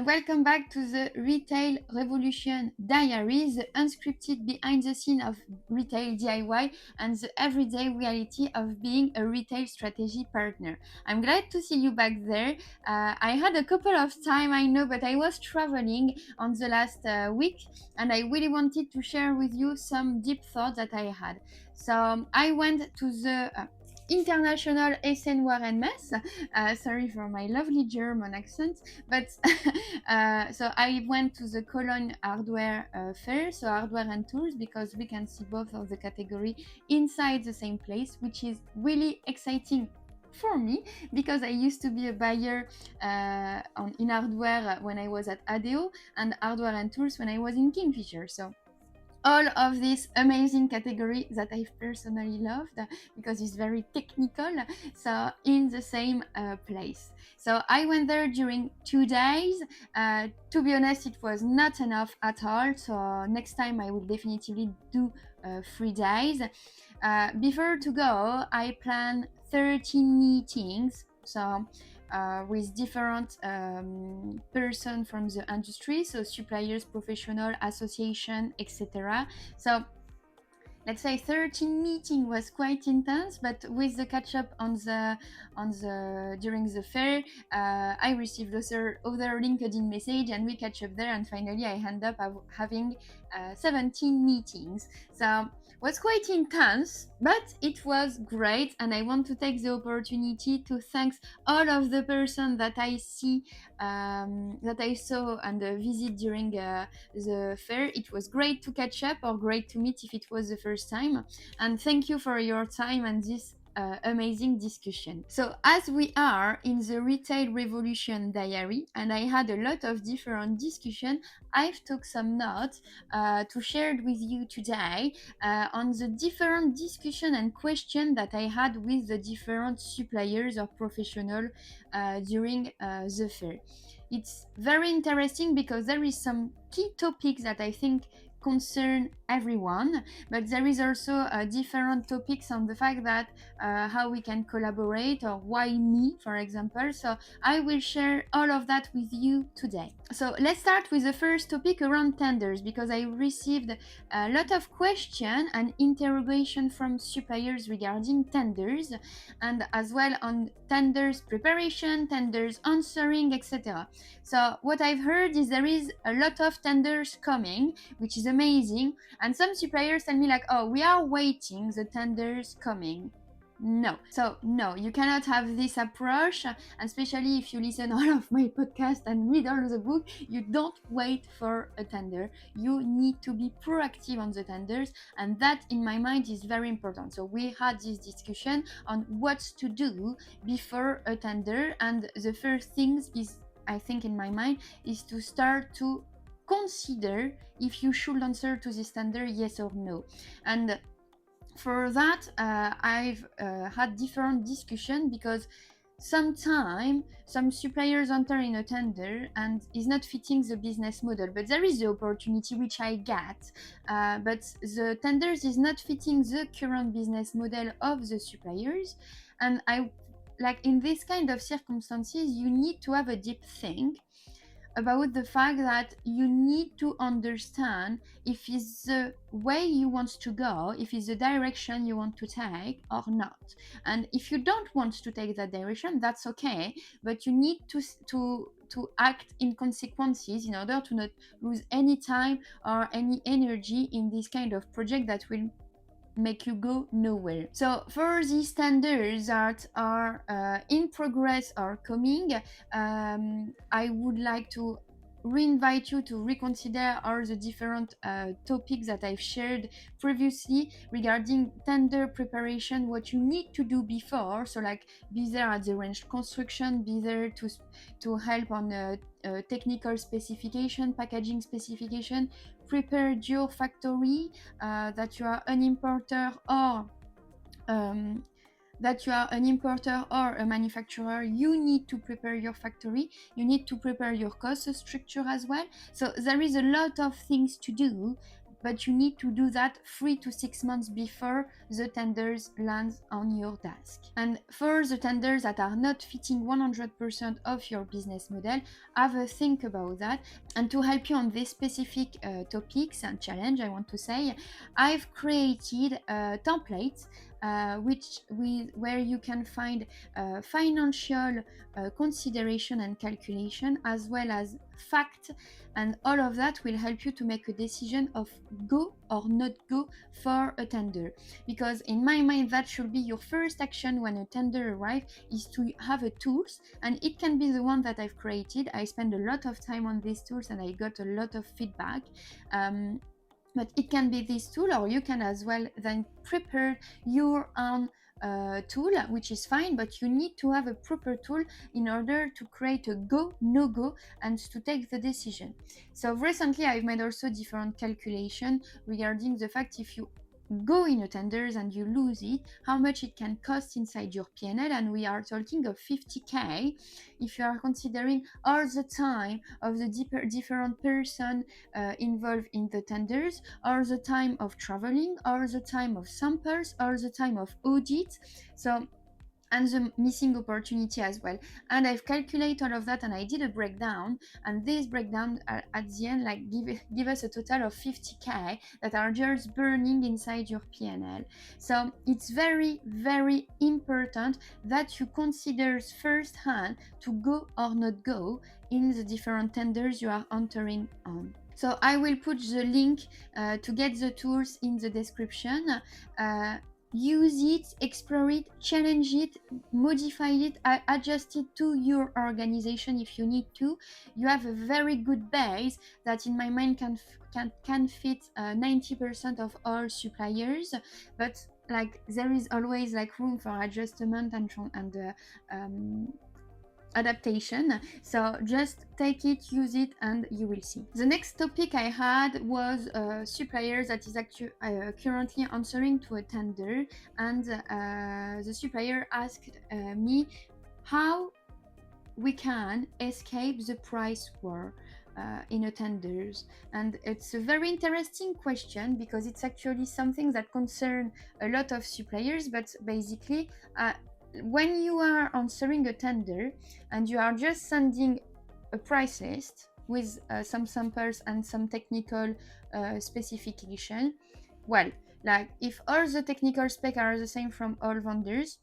welcome back to the Retail Revolution Diary, the unscripted behind the scene of retail DIY and the everyday reality of being a retail strategy partner. I'm glad to see you back there. I had a couple of time, I know, but I was traveling on the last week and I really wanted to share with you some deep thoughts that I had. So I went to the Internationale Eisenwarenmesse. Sorry for my lovely German accent, but so I went to the Cologne hardware fair, so hardware and tools, because we can see both of the category inside the same place, which is really exciting for me because I used to be a buyer in hardware when I was at ADEO and hardware and tools when I was in Kingfisher. So all of this amazing category that I've personally loved because it's very technical, so in the same place. So I went there during 2 days. To be honest, it was not enough at all, so next time I will definitely do 3 days. Before to go, I plan 13 meetings, so with different person from the industry, so suppliers, professional, association, etc. So let's say 13 meeting was quite intense, but with the catch up on the during the fair, I received other LinkedIn message and we catch up there, and finally I end up having 17 meetings. So was quite intense, but it was great, and I want to take the opportunity to thank all of the person that I see that I saw and visit during the fair. It was great to catch up or great to meet if it was the first time, and thank you for your time and this amazing discussion. So as we are in the Retail Revolution Diary and I had a lot of different discussion, I've took some notes to share with you today on the different discussion and question that I had with the different suppliers or professional during the fair. It's very interesting because there is some key topics that I think concern everyone, but there is also different topics on the fact that how we can collaborate or why me, for example. So I will share all of that with you today. So let's start with the first topic around tenders, because I received a lot of questions and interrogation from suppliers regarding tenders, and as well on tenders preparation, tenders answering, etc. So what I've heard is there is a lot of tenders coming, which is amazing, and some suppliers tell me like, oh, we are waiting the tenders coming. No. So no, you cannot have this approach, and especially if you listen all of my podcast and read all of the book, you don't wait for a tender. You need to be proactive on the tenders, and that in my mind is very important. So we had this discussion on what to do before a tender, and the first things is, I think in my mind, is to start to consider if you should answer to this tender, yes or no. And for that, I've had different discussion because sometimes some suppliers enter in a tender and is not fitting the business model, but there is the opportunity which I get, but the tenders is not fitting the current business model of the suppliers, and I like in this kind of circumstances you need to have a deep think about the fact that you need to understand if it's the way you want to go, if it's the direction you want to take or not. And if you don't want to take that direction, that's okay, but you need to act in consequences in order to not lose any time or any energy in this kind of project that will make you go nowhere. So for these tenders that are in progress or coming, I would like to re-invite you to reconsider all the different topics that I've shared previously regarding tender preparation, what you need to do before. So like be there at the range construction, be there to help on technical specification, packaging specification, prepare your factory, that you are an importer or a manufacturer, you need to prepare your factory, you need to prepare your cost structure as well. So there is a lot of things to do but you need to do that 3 to 6 months before the tenders land on your desk. And for the tenders that are not fitting 100% of your business model, have a think about that. And to help you on these specific topics and challenge, I want to say, I've created templates where you can find financial consideration and calculation, as well as fact, and all of that will help you to make a decision of go or not go for a tender. Because in my mind, that should be your first action when a tender arrives, is to have a tools, and it can be the one that I've created. I spend a lot of time on these tools and I got a lot of feedback. But it can be this tool, or you can as well then prepare your own tool, which is fine, but you need to have a proper tool in order to create a go, no go, and to take the decision. So recently I've made also different calculation regarding the fact, if you go in a tenders and you lose it, how much it can cost inside your P&L, and we are talking of 50k if you are considering all the time of the different person involved in the tenders, or the time of traveling, or the time of samples, or the time of audit. So, and the missing opportunity as well. And I've calculated all of that, and I did a breakdown, and this breakdown at the end like give us a total of 50k that are just burning inside your P&L. So it's very, very important that you consider firsthand to go or not go in the different tenders you are entering on. So I will put the link to get the tools in the description. Use it, explore it, challenge it, modify it, adjust it to your organization if you need to. You have a very good base that in my mind can fit 90% of all suppliers, but like there is always like room for adjustment and adaptation. So just take it, use it, and you will see. The next topic I had was suppliers that is actually currently answering to a tender, and the supplier asked me how we can escape the price war in a tenders. And it's a very interesting question, because it's actually something that concerns a lot of suppliers. But basically when you are answering a tender and you are just sending a price list with some samples and some technical specification, well, like if all the technical specs are the same from all vendors,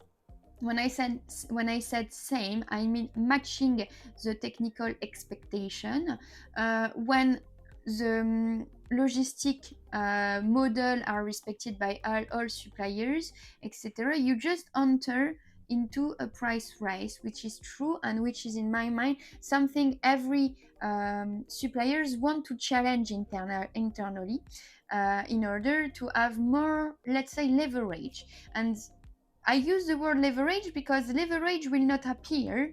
when I said same, I mean matching the technical expectation. When the logistic model are respected by all suppliers, etc., you just enter into a price race, which is true, and which is in my mind something every suppliers want to challenge internally in order to have more, let's say, leverage. And I use the word leverage because leverage will not appear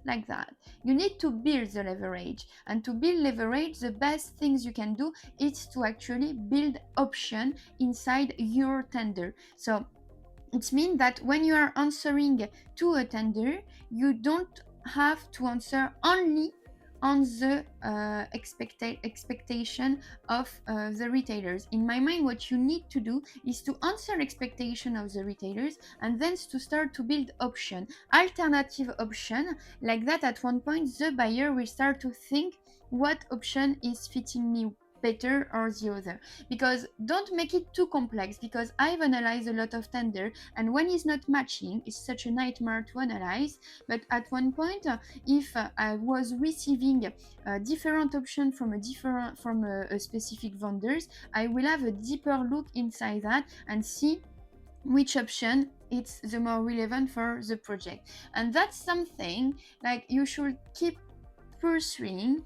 like that. You need to build the leverage, and to build leverage, the best things you can do is to actually build option inside your tender. So it means that when you are answering to a tender, you don't have to answer only on the expectation of the retailers. In my mind, what you need to do is to answer expectation of the retailers, and then to start to build option, alternative option. Like that, at one point, the buyer will start to think what option is fitting me better or the other. Because don't make it too complex, because I've analyzed a lot of tender, and when it's not matching, it's such a nightmare to analyze. But at one point, if I was receiving different option from a specific vendors, I will have a deeper look inside that and see which option it's the more relevant for the project. And that's something like you should keep pursuing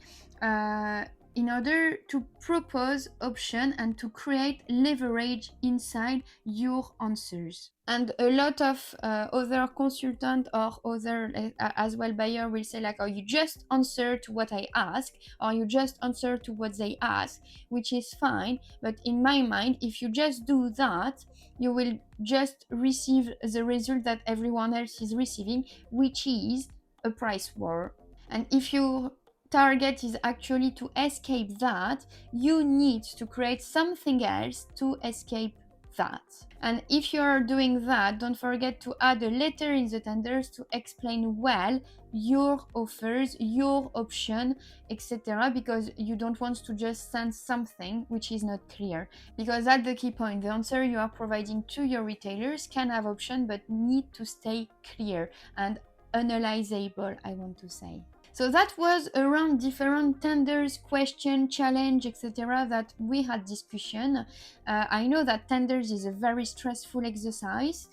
in order to propose option and to create leverage inside your answers. And a lot of other consultant or other as well buyer will say like, oh, you just answer to what I ask, or you just answer to what they ask, which is fine. But in my mind, if you just do that, you will just receive the result that everyone else is receiving, which is a price war. And if you target is actually to escape that, you need to create something else to escape that. And if you're doing that, don't forget to add a letter in the tenders to explain well your offers, your option, etc., because you don't want to just send something which is not clear, because that's the key point. The answer you are providing to your retailers can have option but need to stay clear and analyzable, I want to say. So that was around different tenders, question, challenge, etc. that we had discussion. I know that tenders is a very stressful exercise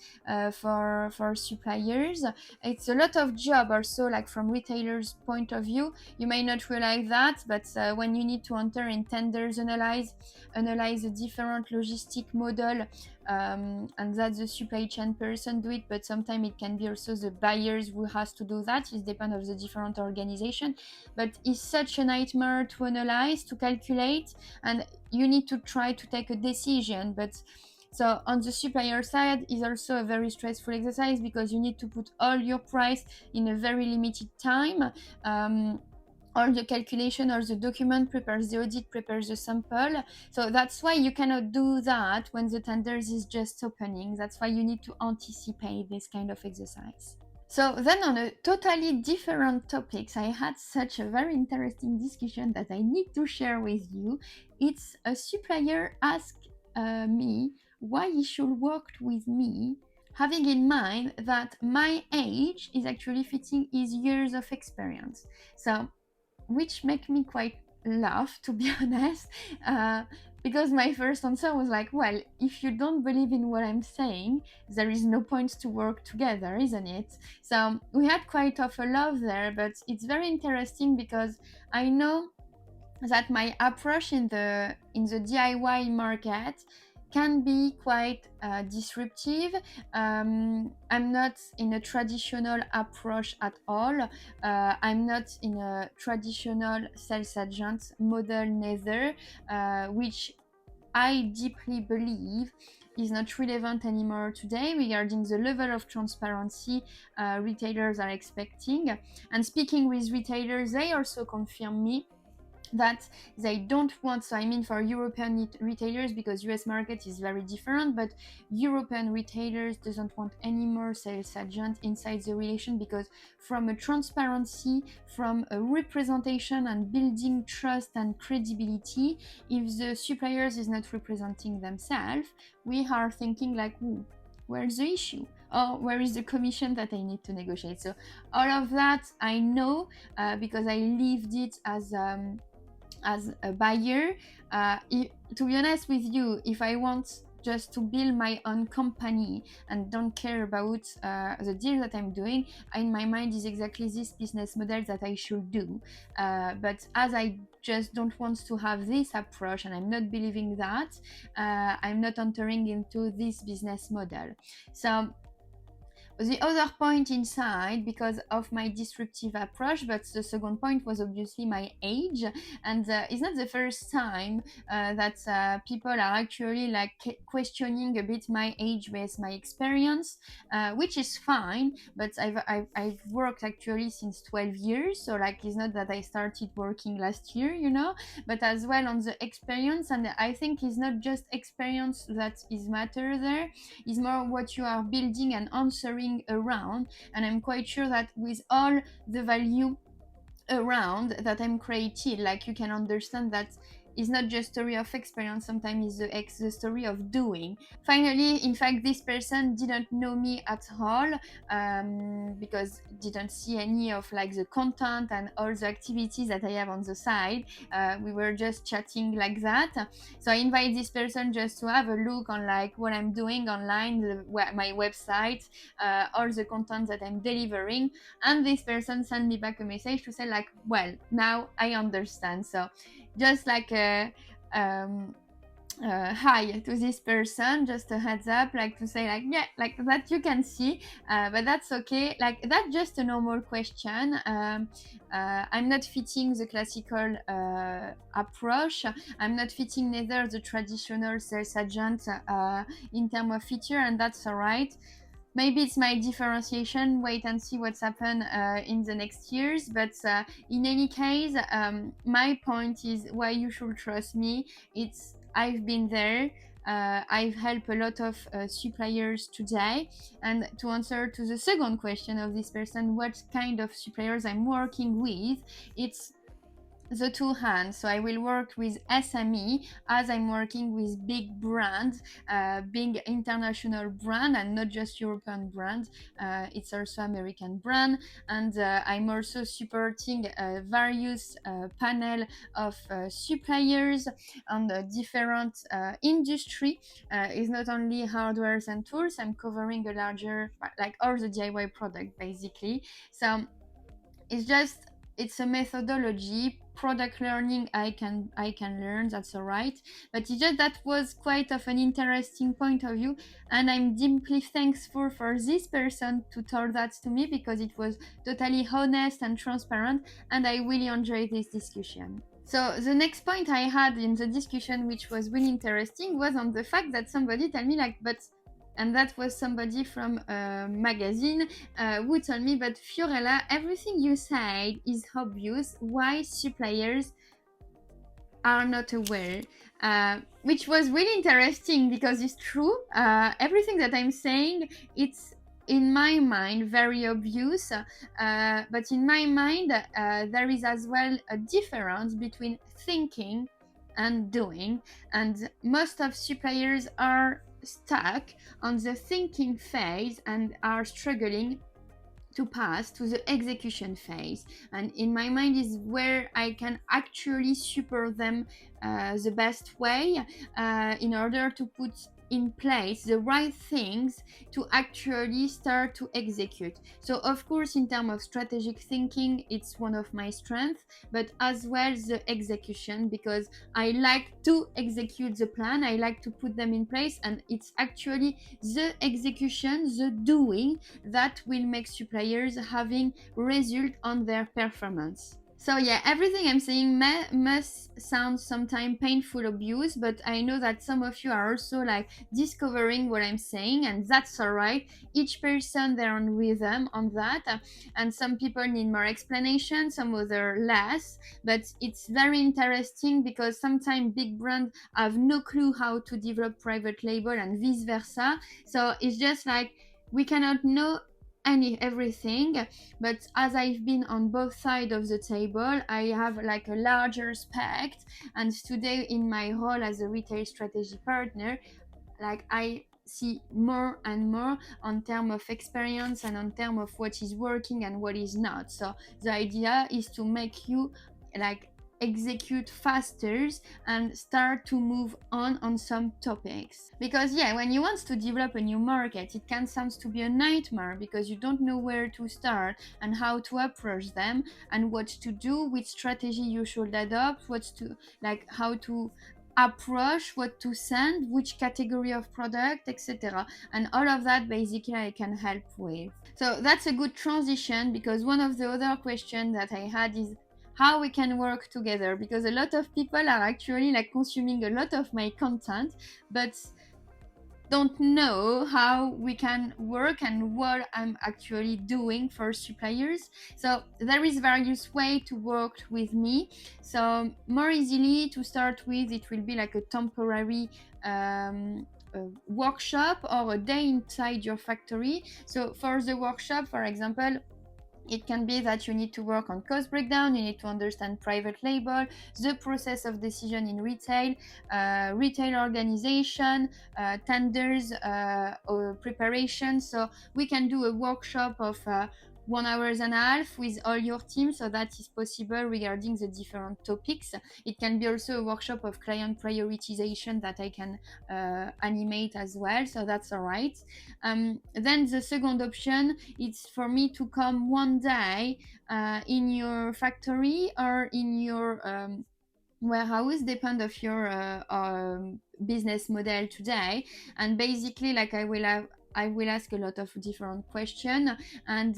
for suppliers. It's a lot of job also, like from retailers' point of view. You may not realize that, but when you need to enter in tenders, analyze a different logistic model, and that the supply chain person do it, but sometimes it can be also the buyers who has to do that. It depends of the different organization, but it's such a nightmare to analyze, to calculate, and you need to try to take a decision. But so on the supplier side is also a very stressful exercise, because you need to put all your price in a very limited time. All the calculation or the document, prepares the audit, prepares the sample. So that's why you cannot do that when the tenders is just opening. That's why you need to anticipate this kind of exercise. So then on a totally different topics, I had such a very interesting discussion that I need to share with you. It's a supplier asked me why he should work with me, having in mind that my age is actually fitting his years of experience. So which make me quite laugh, to be honest, because my first answer was like, well, if you don't believe in what I'm saying, there is no point to work together, isn't it? So we had quite of a love there, but it's very interesting because I know that my approach in the DIY market can be quite disruptive. I'm not in a traditional approach at all. I'm not in a traditional sales agent model neither, which I deeply believe is not relevant anymore today regarding the level of transparency retailers are expecting. And speaking with retailers, they also confirm me that they don't want, so I mean for European retailers, because US market is very different, but European retailers doesn't want any more sales agent inside the relation, because from a transparency, from a representation and building trust and credibility, if the suppliers is not representing themselves, we are thinking like, where's the issue? Or where is the commission that I need to negotiate? So all of that I know because I lived it as a buyer. To be honest with you, if I want just to build my own company and don't care about the deal that I'm doing, in my mind is exactly this business model that I should do. But as I just don't want to have this approach and I'm not believing that, I'm not entering into this business model. So the other point inside, because of my disruptive approach, but the second point was obviously my age, and it's not the first time that people are actually like questioning a bit my age with my experience, which is fine. But I've worked actually since 12 years, so like it's not that I started working last year, you know, but as well on the experience. And I think it's not just experience that is matter there, is more what you are building and answering around. And I'm quite sure that with all the value around that I'm created, like you can understand that it's not just story of experience, sometimes it's the story of doing. Finally, in fact, this person didn't know me at all, because didn't see any of like the content and all the activities that I have on the side. We were just chatting like that. So I invite this person just to have a look on like what I'm doing online, my website, all the content that I'm delivering. And this person sent me back a message to say like, well, now I understand. So just like a hi to this person, just a heads up, like to say like, yeah, like that you can see, but that's okay, like that's just a normal question. I'm not fitting the classical approach. I'm not fitting neither the traditional sales agent in terms of feature, and that's all right. maybe it's my differentiation. Wait and see what's happened in the next years. But in any case, my point is why you should trust me. It's I've been there. I've helped a lot of suppliers today. And to answer to the second question of this person, what kind of suppliers I'm working with, it's the two hands. So I will work with SME as I'm working with big brands, big international brand, and not just European brand. It's also American brand, and I'm also supporting various panel of suppliers on the different industry. It's not only hardwares and tools. I'm covering a larger, like all the DIY product basically. So it's just it's a methodology product learning. I can learn, that's all right, but it's just that was quite of an interesting point of view, and I'm deeply thankful for this person to tell that to me, because it was totally honest and transparent, and I really enjoyed this discussion. So the next point I had in the discussion, which was really interesting, was on the fact that somebody told me like, but, and that was somebody from a magazine who told me, but Fiorella, everything you said is obvious. Why suppliers are not aware? Which was really interesting, because it's true. Everything that I'm saying, it's in my mind very obvious, but in my mind there is as well a difference between thinking and doing, and most of suppliers are stuck on the thinking phase and are struggling to pass to the execution phase. And in my mind is where I can actually support them the best way, in order to put in place the right things to actually start to execute. So of course, in terms of strategic thinking, it's one of my strengths, but as well the execution, because I like to execute the plan, I like to put them in place, and it's actually the execution, the doing, that will make suppliers having result on their performance. So yeah, everything I'm saying must sound sometimes painful abuse, but I know that some of you are also like discovering what I'm saying, and that's all right. Each person their own rhythm on that, and some people need more explanation, some other less. But it's very interesting, because sometimes big brands have no clue how to develop private label and vice versa. So it's just like we cannot know everything, but as I've been on both sides of the table, I have like a larger respect. And today, in my role as a retail strategy partner, like I see more and more on term of experience and on term of what is working and what is not. So the idea is to make you like execute faster and start to move on some topics, because yeah, when you want to develop a new market, it can sound to be a nightmare, because you don't know where to start and how to approach them and what to do, which strategy you should adopt, what to like, how to approach, what to send, which category of product, etc. And all of that basically I can help with. So that's a good transition, because one of the other questions that I had is how we can work together, because a lot of people are actually like consuming a lot of my content, but don't know how we can work and what I'm actually doing for suppliers. So there is various way to work with me. So more easily to start with, it will be like a temporary workshop or a day inside your factory. So for the workshop, for example, it can be that you need to work on cost breakdown, you need to understand private label, the process of decision in retail, retail organization, tenders, or preparation. So we can do a workshop of 1 hour and a half with all your team, so that is possible regarding the different topics. It can be also a workshop of client prioritization that I can animate as well, so that's all right. Then the second option is for me to come one day in your factory or in your warehouse, depend of your business model today, and basically like I will have I will ask a lot of different questions, and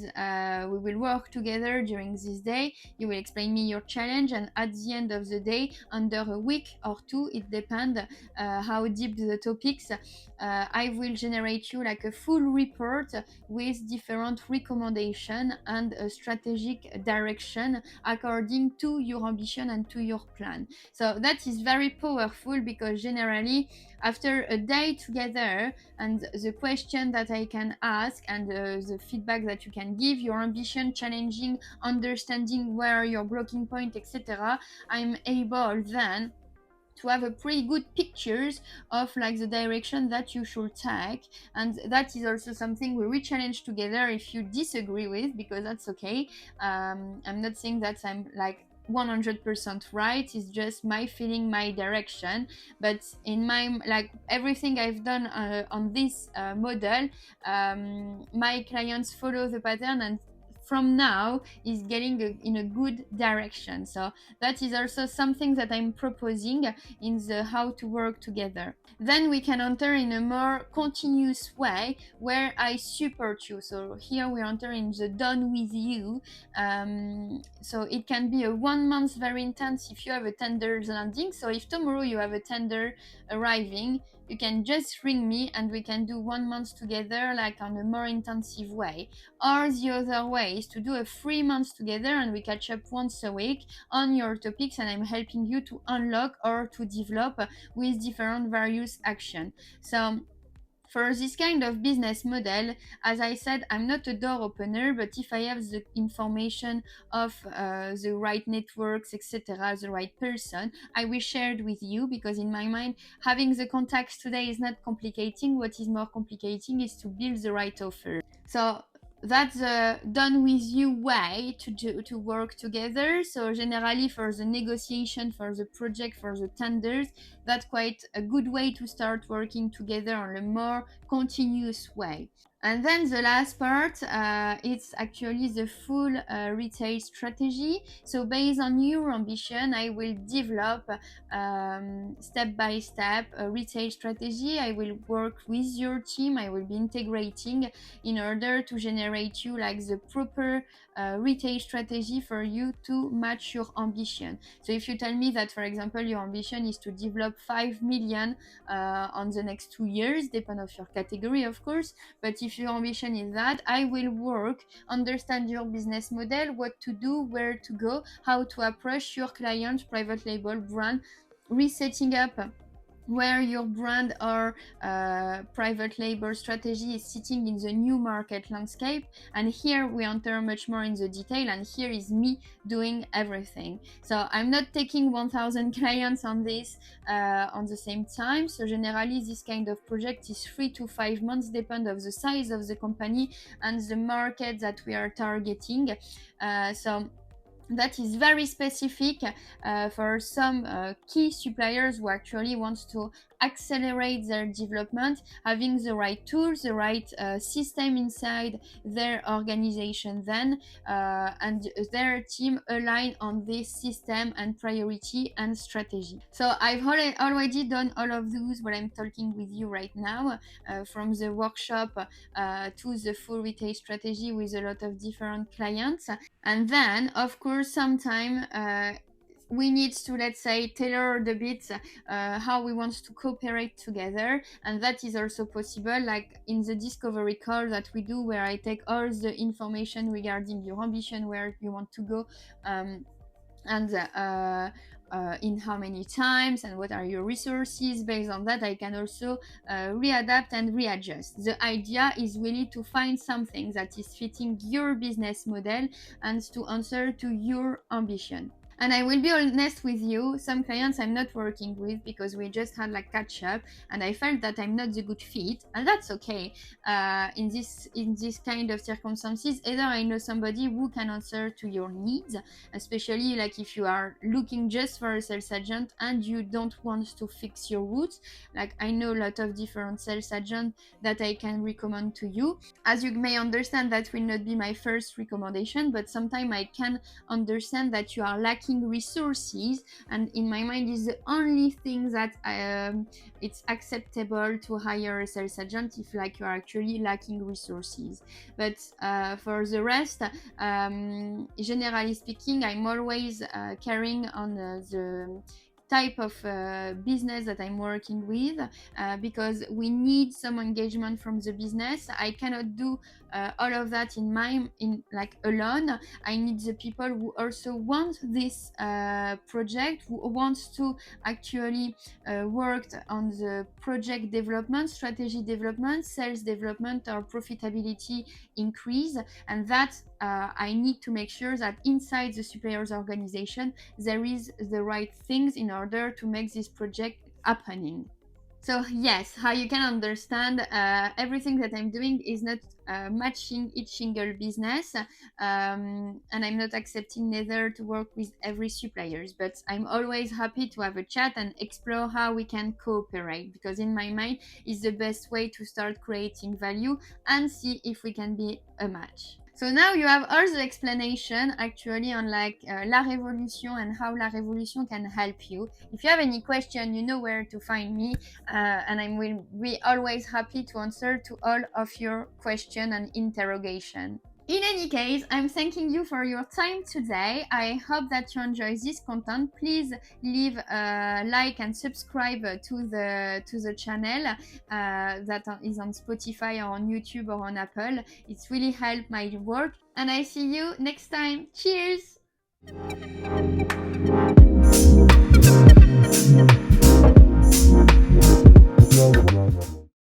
we will work together during this day. You will explain me your challenge, and at the end of the day, under a week or two, it depends how deep the topics, I will generate you like a full report with different recommendation and a strategic direction according to your ambition and to your plan. So that is very powerful, because generally after a day together and the question that I can ask and the feedback that you can give, your ambition, challenging, understanding where your blocking point, etc., I'm able then to have a pretty good pictures of like the direction that you should take. And that is also something we re-challenge together if you disagree with, because that's okay. I'm not saying that I'm like 100% right, it's just my feeling, my direction. But in my, like, everything I've done on this model, my clients follow the pattern, and from now is getting in a good direction. So that is also something that I'm proposing in the how to work together. Then we can enter in a more continuous way where I support you. So here we enter in the done with you. So it can be a 1 month very intense if you have a tender landing. So if tomorrow you have a tender arriving, you can just ring me and we can do 1 month together, like on a more intensive way. Or the other way is to do a 3 months together and we catch up once a week on your topics, and I'm helping you to unlock or to develop with different various action. So for this kind of business model, as I said, I'm not a door opener, but if I have the information of the right networks, etc., the right person, I will share it with you, because in my mind, having the contacts today is not complicating. What is more complicating is to build the right offer. So that's the done with you way to work together. So generally for the negotiation, for the project, for the tenders, that's quite a good way to start working together on a more continuous way. And then the last part, it's actually the full retail strategy. So based on your ambition, I will develop step by step a retail strategy. I will work with your team. I will be integrating in order to generate you like the proper retail strategy for you to match your ambition. So if you tell me that, for example, your ambition is to develop 5 million on the next 2 years, depend of your category, of course. But if your ambition is that, I will work, understand your business model, what to do, where to go, how to approach your client, private label, brand, resetting up where your brand or private label strategy is sitting in the new market landscape. And here we enter much more in the detail, and here is me doing everything. So I'm not taking 1000 clients on this on the same time. So generally this kind of project is 3 to 5 months, depend of the size of the company and the market that we are targeting. So that is very specific for some key suppliers who actually want to accelerate their development, having the right tools, the right system inside their organization then, and their team align on this system and priority and strategy. So I've already done all of those what I'm talking with you right now, from the workshop to the full retail strategy with a lot of different clients. And then, of course, sometimes we need to, let's say, tailor the bit how we want to cooperate together. And that is also possible, like in the discovery call that we do, where I take all the information regarding your ambition, where you want to go, and in how many times, and what are your resources. Based on that, I can also readapt and readjust. The idea is really to find something that is fitting your business model and to answer to your ambition. And I will be honest with you, some clients I'm not working with because we just had like catch up, and I felt that I'm not the good fit, and that's okay. In this kind of circumstances, either I know somebody who can answer to your needs, especially like if you are looking just for a sales agent and you don't want to fix your roots. Like I know a lot of different sales agents that I can recommend to you. As you may understand, that will not be my first recommendation, but sometimes I can understand that you are lacking lacking resources, and in my mind is the only thing that it's acceptable to hire a sales agent if like you're actually lacking resources. But for the rest, generally speaking, I'm always carrying on the type of business that I'm working with, because we need some engagement from the business. I cannot do all of that in like alone. I need the people who also want this project, who wants to actually work on the project development, strategy development, sales development, or profitability increase. And that I need to make sure that inside the suppliers organization there is the right things in order to make this project happening. So yes, how you can understand, everything that I'm doing is not matching each single business, and I'm not accepting neither to work with every suppliers, but I'm always happy to have a chat and explore how we can cooperate, because in my mind is the best way to start creating value and see if we can be a match. So now you have all the explanation actually on like La Révolution and how La Révolution can help you. If you have any question, you know where to find me, and I will be always happy to answer to all of your question and interrogation. In any case, I'm thanking you for your time today. I hope that you enjoy this content. Please leave a like and subscribe to the channel that is on Spotify or on YouTube or on Apple. It's really helped my work. And I see you next time. Cheers!